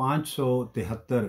573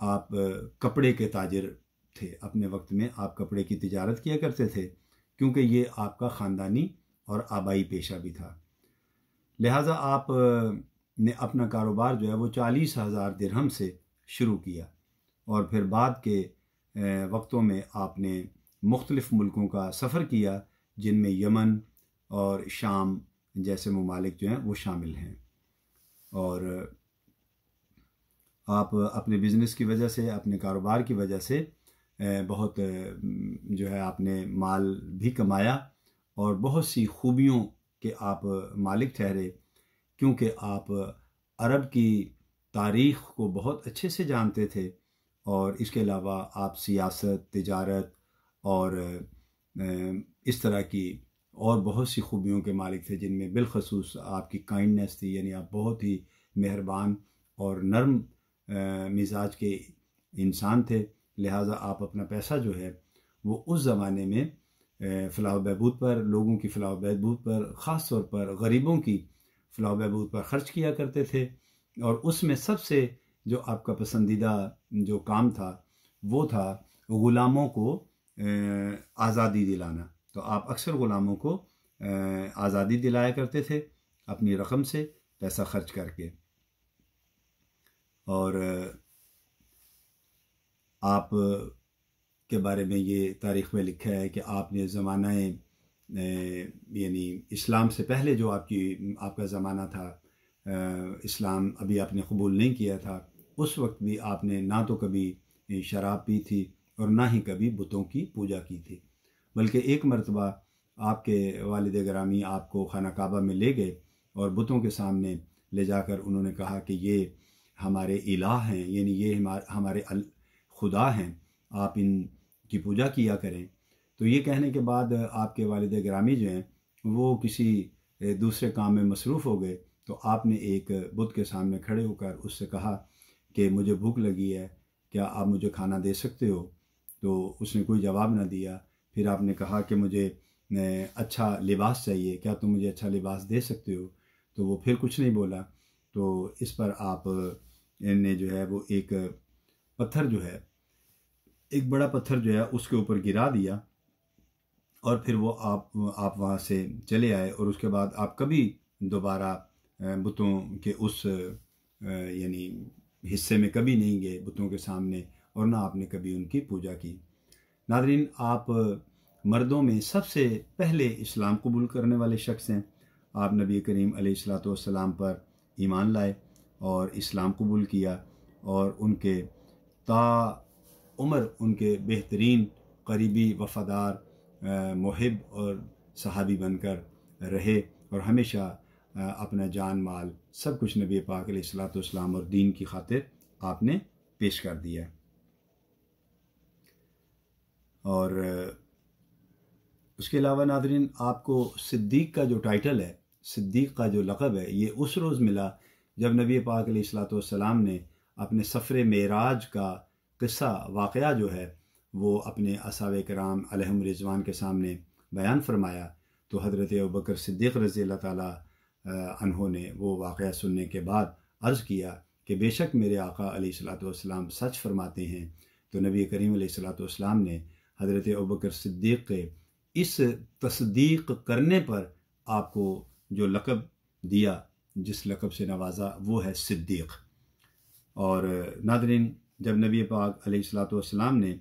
آپ کپڑے کے تاجر تھے، اپنے وقت میں آپ کپڑے کی تجارت کیا کرتے تھے، کیونکہ یہ آپ کا خاندانی اور آبائی پیشہ بھی تھا۔ لہٰذا آپ نے اپنا کاروبار جو ہے وہ 40,000 درہم سے شروع کیا، اور پھر بعد کے وقتوں میں آپ نے مختلف ملکوں کا سفر کیا، جن میں یمن اور شام جیسے ممالک جو ہیں وہ شامل ہیں، اور آپ اپنے بزنس کی وجہ سے، اپنے کاروبار کی وجہ سے بہت جو ہے آپ نے مال بھی کمایا، اور بہت سی خوبیوں کے آپ مالک ٹھہرے، کیونکہ آپ عرب کی تاریخ کو بہت اچھے سے جانتے تھے، اور اس کے علاوہ آپ سیاست، تجارت اور اس طرح کی اور بہت سی خوبیوں کے مالک تھے، جن میں بالخصوص آپ کی کائنڈنیس تھی، یعنی آپ بہت ہی مہربان اور نرم مزاج کے انسان تھے۔ لہٰذا آپ اپنا پیسہ جو ہے وہ اس زمانے میں فلاح و بہبود پر، لوگوں کی فلاح و بہبود پر، خاص طور پر غریبوں کی فلاح و بہبود پر خرچ کیا کرتے تھے، اور اس میں سب سے جو آپ کا پسندیدہ جو کام تھا وہ تھا غلاموں کو آزادی دلانا۔ تو آپ اکثر غلاموں کو آزادی دلایا کرتے تھے اپنی رقم سے پیسہ خرچ کر کے، اور آپ کے بارے میں یہ تاریخ میں لکھا ہے کہ آپ نے زمانہ یعنی اسلام سے پہلے جو آپ کا زمانہ تھا، اسلام ابھی آپ نے قبول نہیں کیا تھا، اس وقت بھی آپ نے نہ تو کبھی شراب پی تھی اور نہ ہی کبھی بتوں کی پوجا کی تھی، بلکہ ایک مرتبہ آپ کے والد گرامی آپ کو خانہ کعبہ میں لے گئے، اور بتوں کے سامنے لے جا کر انہوں نے کہا کہ یہ ہمارے الہ ہیں، یعنی یہ ہمارے خدا ہیں، آپ ان کی پوجا کیا کریں۔ تو یہ کہنے کے بعد آپ کے والد گرامی جو ہیں وہ کسی دوسرے کام میں مصروف ہو گئے، تو آپ نے ایک بت کے سامنے کھڑے ہو کر اس سے کہا کہ مجھے بھوک لگی ہے، کیا آپ مجھے کھانا دے سکتے ہو؟ تو اس نے کوئی جواب نہ دیا۔ پھر آپ نے کہا کہ مجھے اچھا لباس چاہیے، کیا تم مجھے اچھا لباس دے سکتے ہو؟ تو وہ پھر کچھ نہیں بولا۔ تو اس پر آپ نے جو ہے وہ ایک پتھر جو ہے، ایک بڑا پتھر جو ہے اس کے اوپر گرا دیا، اور پھر وہ آپ وہاں سے چلے آئے، اور اس کے بعد آپ کبھی دوبارہ بتوں کے اس یعنی حصے میں کبھی نہیں گئے بتوں کے سامنے، اور نہ آپ نے کبھی ان کی پوجا کی۔ ناظرین، آپ مردوں میں سب سے پہلے اسلام قبول کرنے والے شخص ہیں۔ آپ نبی کریم علیہ الصلوۃ والسلام پر ایمان لائے اور اسلام قبول کیا، اور ان کے تا عمر ان کے بہترین قریبی، وفادار، محب اور صحابی بن کر رہے، اور ہمیشہ اپنا جان مال سب کچھ نبی پاک علیہ الصلوۃ والسلام اور دین کی خاطر آپ نے پیش کر دیا۔ اور اس کے علاوہ ناظرین، آپ کو صدیق کا جو ٹائٹل ہے، صدیق کا جو لقب ہے، یہ اس روز ملا جب نبی پاک علیہ الصلوۃ والسلام نے اپنے سفر معراج کا قصہ، واقعہ جو ہے وہ اپنے اصحابہ کرام علیہم رضوان کے سامنے بیان فرمایا، تو حضرت ابوبکر صدیق رضی اللہ تعالیٰ عنہ نے وہ واقعہ سننے کے بعد عرض کیا کہ بے شک میرے آقا علیہ الصلوۃ والسلام سچ فرماتے ہیں۔ تو نبی کریم علیہ الصلوۃ والسلام نے حضرت ابوبکر صدیق کے اس تصدیق کرنے پر آپ کو جو لقب دیا، جس لقب سے نوازا، وہ ہے صدیق۔ اور ناظرین، جب نبی پاک علیہ الصلوۃ والسلام نے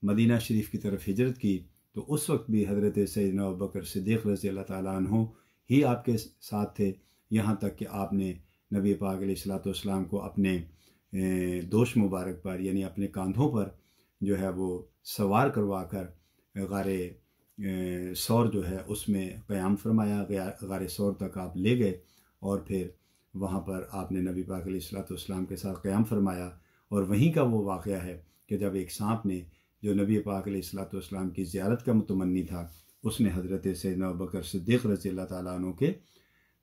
مدینہ شریف کی طرف ہجرت کی، تو اس وقت بھی حضرت سیدنا ابوبکر صدیق رضی اللہ تعالیٰ عنہ ہی آپ کے ساتھ تھے، یہاں تک کہ آپ نے نبی پاک علیہ الصلوۃ والسلام کو اپنے دوش مبارک پر، یعنی اپنے کاندھوں پر جو ہے وہ سوار کروا کر غار ثور جو ہے اس میں قیام فرمایا، غار ثور تک آپ لے گئے، اور پھر وہاں پر آپ نے نبی پاک علیہ الصلوۃ والسلام کے ساتھ قیام فرمایا۔ اور وہیں کا وہ واقعہ ہے کہ جب ایک سانپ نے، جو نبی پاک علیہ الصلوۃ والسلام کی زیارت کا متمنی تھا، اس نے حضرت سیدنا ابوبکر صدیق رضی اللہ تعالیٰ عنہ کے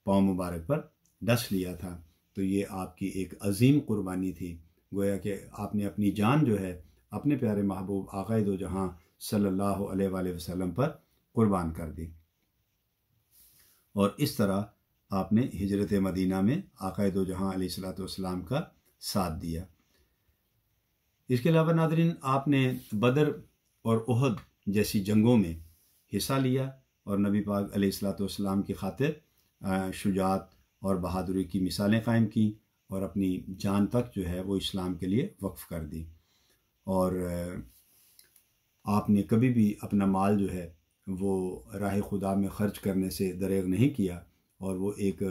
پاؤں مبارک پر ڈس لیا تھا۔ تو یہ آپ کی ایک عظیم قربانی تھی، گویا کہ آپ نے اپنی جان جو ہے اپنے پیارے محبوب آقائے دو جہاں صلی اللہ علیہ وآلہ وسلم پر قربان کر دی، اور اس طرح آپ نے ہجرت مدینہ میں آقائے دو جہاں علیہ الصلوۃ والسلام کا ساتھ دیا۔ اس کے علاوہ ناظرین آپ نے بدر اور احد جیسی جنگوں میں حصہ لیا اور نبی پاک علیہ الصلوۃ والسلام کی خاطر شجاعت اور بہادری کی مثالیں قائم کی اور اپنی جان تک جو ہے وہ اسلام کے لیے وقف کر دی، اور آپ نے کبھی بھی اپنا مال جو ہے وہ راہ خدا میں خرچ کرنے سے دریغ نہیں کیا، اور وہ ایک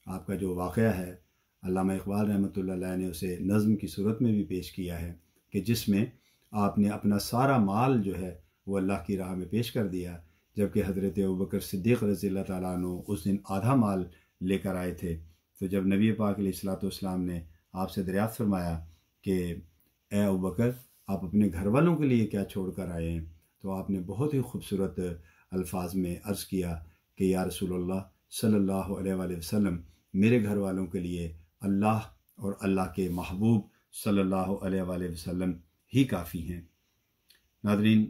آپ کا جو واقعہ ہے علامہ اقبال رحمۃ اللہ علیہ نے اسے نظم کی صورت میں بھی پیش کیا ہے کہ جس میں آپ نے اپنا سارا مال جو ہے وہ اللہ کی راہ میں پیش کر دیا، جبکہ حضرت ابوبکر صدیق رضی اللہ تعالیٰ عنہ اس دن آدھا مال لے کر آئے تھے۔ تو جب نبی پاک علیہ الصلوۃ والسلام نے آپ سے دریافت فرمایا کہ اے ابوبکر آپ اپنے گھر والوں کے لیے کیا چھوڑ کر آئے ہیں، تو آپ نے بہت ہی خوبصورت الفاظ میں عرض کیا کہ یا رسول اللہ صلی اللہ علیہ وآلہ وسلم، میرے گھر والوں کے لیے اللہ اور اللہ کے محبوب صلی اللہ علیہ وآلہ وسلم ہی کافی ہیں۔ ناظرین،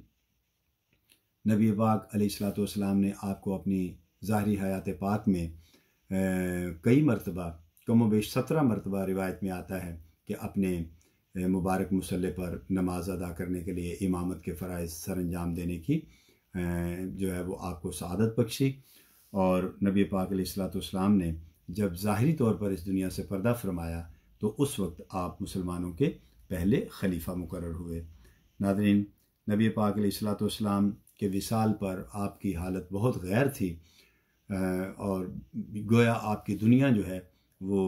نبی پاک علیہ الصلوۃ والسلام نے آپ کو اپنی ظاہری حیات پاک میں کئی مرتبہ، کم و بیش 17 مرتبہ روایت میں آتا ہے کہ اپنے مبارک مصلی پر نماز ادا کرنے کے لیے امامت کے فرائض سر انجام دینے کی جو ہے وہ آپ کو سعادت بخشی، اور نبی پاک علیہ الصلوۃ والسلام نے جب ظاہری طور پر اس دنیا سے پردہ فرمایا تو اس وقت آپ مسلمانوں کے پہلے خلیفہ مقرر ہوئے۔ ناظرین، نبی پاک علیہ الصلوۃ والسلام کے وصال پر آپ کی حالت بہت غیر تھی، اور گویا آپ کی دنیا جو ہے وہ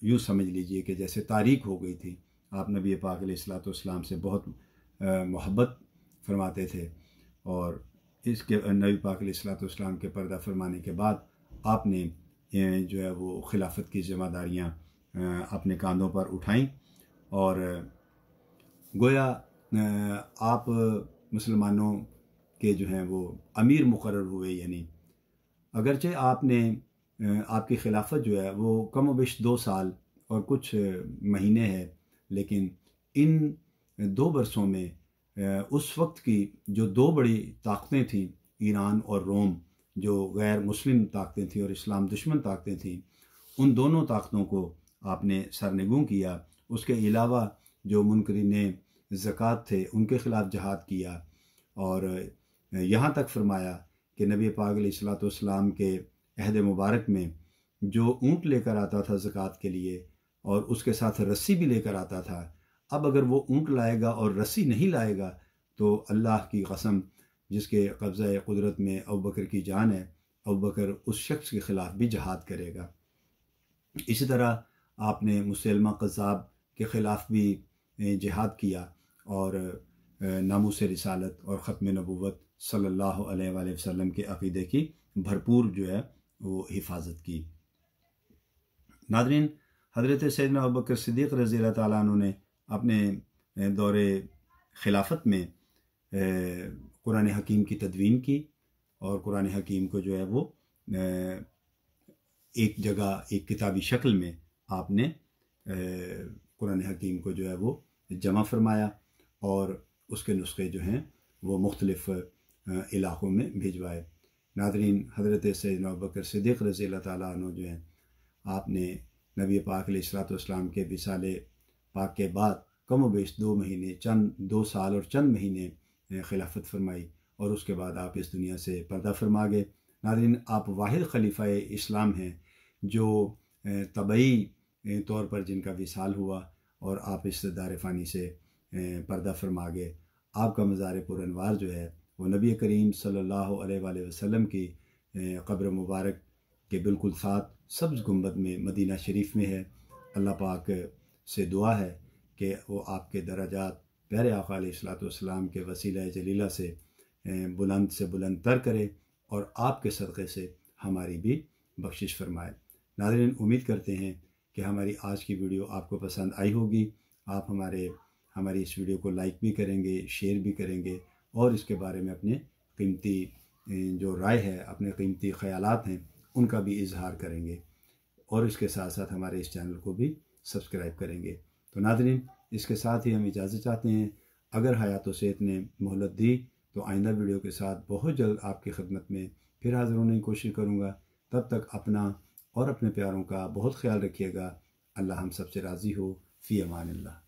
یوں سمجھ لیجئے کہ جیسے تاریک ہو گئی تھی۔ آپ نبی پاک علیہ الصلوۃ والسلام سے بہت محبت فرماتے تھے، اور اس کے نبی پاک علیہ الصلوۃ والسلام کے پردہ فرمانے کے بعد آپ نے جو ہے وہ خلافت کی ذمہ داریاں اپنے کاندھوں پر اٹھائیں، اور گویا آپ مسلمانوں کے جو ہیں وہ امیر مقرر ہوئے۔ یعنی اگرچہ آپ کی خلافت جو ہے وہ کم و بیش 2 سال اور کچھ مہینے ہے، لیکن ان 2 برسوں میں اس وقت کی جو 2 بڑی طاقتیں تھیں، ایران اور روم، جو غیر مسلم طاقتیں تھیں اور اسلام دشمن طاقتیں تھیں، ان دونوں طاقتوں کو آپ نے سرنگوں کیا۔ اس کے علاوہ جو منکرین زکوٰۃ تھے ان کے خلاف جہاد کیا، اور یہاں تک فرمایا کہ نبی پاک علیہ الصلوۃ والسلام کے عہد مبارک میں جو اونٹ لے کر آتا تھا زکوٰۃ کے لیے اور اس کے ساتھ رسی بھی لے کر آتا تھا، اب اگر وہ اونٹ لائے گا اور رسی نہیں لائے گا تو اللہ کی قسم جس کے قبضہ قدرت میں ابوبکر کی جان ہے، ابوبکر اس شخص کے خلاف بھی جہاد کرے گا۔ اسی طرح آپ نے مسلمہ قذاب کے خلاف بھی جہاد کیا، اور ناموس رسالت اور ختم نبوت صلی اللہ علیہ وآلہ وسلم کے عقیدے کی بھرپور جو ہے وہ حفاظت کی۔ ناظرین، حضرت سیدنا ابوبکر صدیق رضی اللہ تعالیٰ عنہ نے اپنے دور خلافت میں قرآن حکیم کی تدوین کی، اور قرآن حکیم کو جو ہے وہ ایک جگہ ایک کتابی شکل میں آپ نے قرآن حکیم کو جو ہے وہ جمع فرمایا، اور اس کے نسخے جو ہیں وہ مختلف علاقوں میں بھیجوائے۔ ناظرین، حضرت سیدنا ابوبکر صدیق رضی اللہ تعالیٰ عنہ جو ہیں، آپ نے نبی پاک علیہ الصلوۃ والسلام کے وصال پاک کے بعد کم و بیش 2 سال اور چند مہینے خلافت فرمائی، اور اس کے بعد آپ اس دنیا سے پردہ فرما گئے۔ ناظرین، آپ واحد خلیفہ اسلام ہیں جو طبعی طور پر جن کا وصال ہوا اور آپ اس دار فانی سے پردہ فرما گئے۔ آپ کا مزار پر انوار جو ہے وہ نبی کریم صلی اللہ علیہ وآلہ وسلم کی قبر مبارک کے بالکل ساتھ سبز گنبد میں مدینہ شریف میں ہے۔ اللہ پاک سے دعا ہے کہ وہ آپ کے درجات پیارے آقا علیہ الصلوۃ والسلام کے وسیلہ جلیلہ سے بلند تر کرے، اور آپ کے صدقے سے ہماری بھی بخشش فرمائے۔ ناظرین، امید کرتے ہیں کہ ہماری آج کی ویڈیو آپ کو پسند آئی ہوگی۔ آپ ہماری اس ویڈیو کو لائک بھی کریں گے، شیئر بھی کریں گے، اور اس کے بارے میں اپنے قیمتی جو رائے ہے، اپنے قیمتی خیالات ہیں، ان کا بھی اظہار کریں گے، اور اس کے ساتھ ساتھ ہمارے اس چینل کو بھی سبسکرائب کریں گے۔ تو ناظرین، اس کے ساتھ ہی ہم اجازت چاہتے ہیں۔ اگر حیات و صحت نے مہلت دی تو آئندہ ویڈیو کے ساتھ بہت جلد آپ کی خدمت میں پھر حاضر ہونے کی کوشش کروں گا۔ تب تک اپنا اور اپنے پیاروں کا بہت خیال رکھیے گا۔ اللہ ہم سب سے راضی ہو۔ فی امان اللہ۔